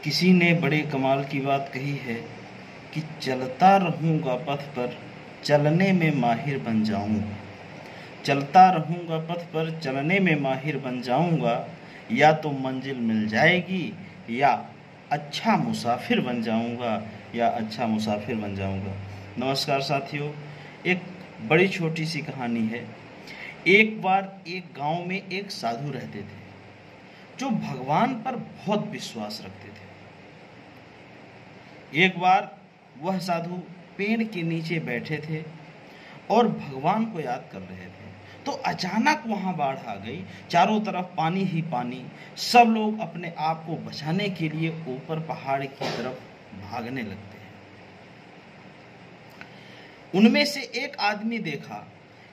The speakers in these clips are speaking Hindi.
किसी ने बड़े कमाल की बात कही है कि चलता रहूँगा पथ पर, चलने में माहिर बन जाऊँगा। चलता रहूँगा पथ पर, चलने में माहिर बन जाऊँगा। या तो मंजिल मिल जाएगी या अच्छा मुसाफिर बन जाऊँगा, या अच्छा मुसाफिर बन जाऊँगा। नमस्कार साथियों, एक बड़ी छोटी सी कहानी है। एक बार एक गांव में एक साधु रहते थे जो भगवान पर बहुत विश्वास रखते थे। एक बार वह साधु पेड़ के नीचे बैठे थे और भगवान को याद कर रहे थे, तो अचानक वहां बाढ़ आ गई। चारों तरफ पानी ही पानी। सब लोग अपने आप को बचाने के लिए ऊपर पहाड़ की तरफ भागने लगते हैं। उनमें से एक आदमी देखा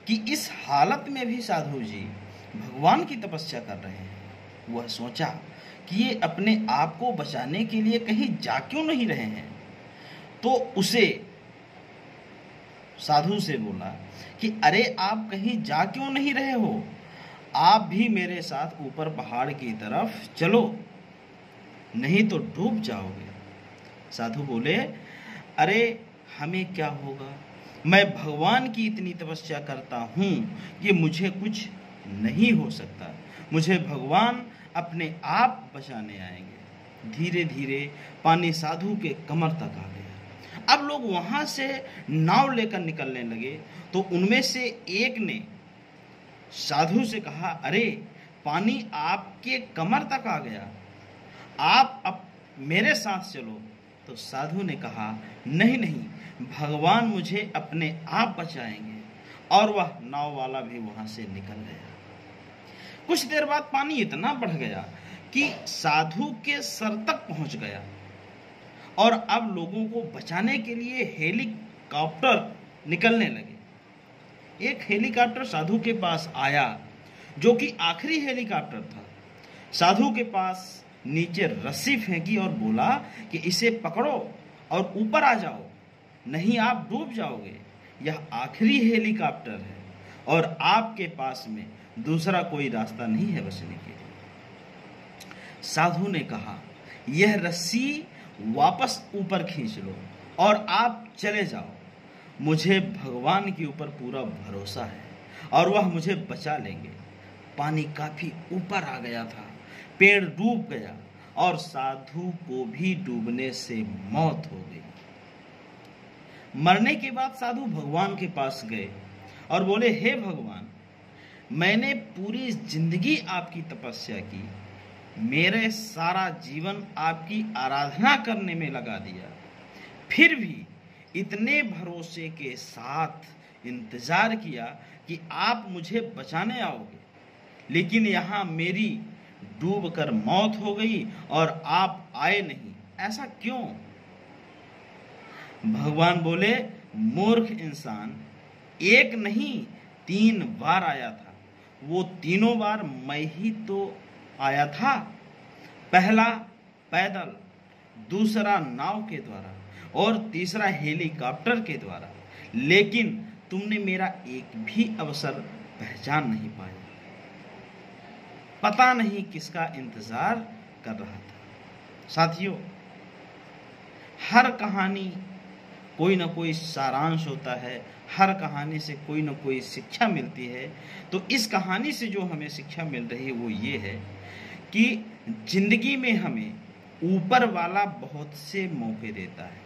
कि इस हालत में भी साधु जी भगवान की तपस्या कर रहे हैं। वह सोचा कि ये अपने आप को बचाने के लिए कहीं जा क्यों नहीं रहे हैं। तो उसे साधु से बोला कि अरे आप कहीं जा क्यों नहीं रहे हो, आप भी मेरे साथ ऊपर पहाड़ की तरफ चलो, नहीं तो डूब जाओगे। साधु बोले, अरे हमें क्या होगा, मैं भगवान की इतनी तपस्या करता हूँ कि मुझे कुछ नहीं हो सकता, मुझे भगवान अपने आप बचाने आएंगे। धीरे धीरे पानी साधु के कमर तक आ गया। अब लोग वहां से नाव लेकर निकलने लगे, तो उनमें से एक ने साधु से कहा, अरे पानी आपके कमर तक आ गया, आप अब मेरे साथ चलो। तो साधु ने कहा, नहीं नहीं, भगवान मुझे अपने आप बचाएंगे। और वह नाव वाला भी वहां से निकल गया। कुछ देर बाद पानी इतना बढ़ गया कि साधु के सर तक पहुंच गया, और अब लोगों को बचाने के लिए हेलीकॉप्टर निकलने लगे। एक हेलीकॉप्टर साधु के पास आया, जो कि आखिरी हेलीकॉप्टर था। साधु के पास नीचे रस्सी फेंकी और बोला कि इसे पकड़ो और ऊपर आ जाओ, नहीं आप डूब जाओगे। यह आखिरी हेलीकॉप्टर है और आपके पास में दूसरा कोई रास्ता नहीं है बचने के लिए। साधु ने कहा, यह रस्सी वापस ऊपर खींच लो और आप चले जाओ। मुझे भगवान के ऊपर पूरा भरोसा है और वह मुझे बचा लेंगे। पानी काफी ऊपर आ गया था, पेड़ डूब गया और साधु को भी डूबने से मौत हो गई। मरने के बाद साधु भगवान के पास गए और बोले, हे भगवान, मैंने पूरी जिंदगी आपकी तपस्या की, मेरे सारा जीवन आपकी आराधना करने में लगा दिया, फिर भी इतने भरोसे के साथ इंतजार किया कि आप मुझे बचाने आओगे, लेकिन यहाँ मेरी डूबकर मौत हो गई और आप आए नहीं, ऐसा क्यों? भगवान बोले, मूर्ख इंसान, एक नहीं 3 बार आया था। वो तीनों बार मैं ही तो आया था। पहला पैदल, दूसरा नाव के द्वारा और तीसरा हेलीकॉप्टर के द्वारा, लेकिन तुमने मेरा एक भी अवसर पहचान नहीं पाया। पता नहीं किसका इंतजार कर रहा था। साथियों, हर कहानी कोई ना कोई सारांश होता है, हर कहानी से कोई ना कोई शिक्षा मिलती है। तो इस कहानी से जो हमें शिक्षा मिल रही है वो ये है कि जिंदगी में हमें ऊपर वाला बहुत से मौके देता है,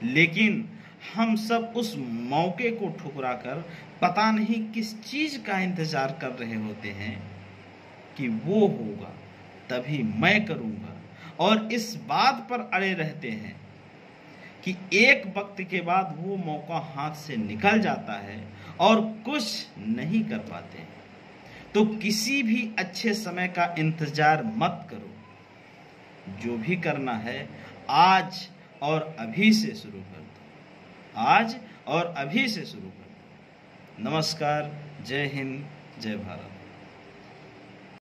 लेकिन हम सब उस मौके को ठुकराकर पता नहीं किस चीज का इंतजार कर रहे होते हैं कि वो होगा तभी मैं करूँगा, और इस बात पर अड़े रहते हैं कि एक वक्त के बाद वो मौका हाथ से निकल जाता है और कुछ नहीं कर पाते। तो किसी भी अच्छे समय का इंतजार मत करो, जो भी करना है आज और अभी से शुरू कर दो, आज और अभी से शुरू कर दो। नमस्कार, जय हिंद, जय भारत।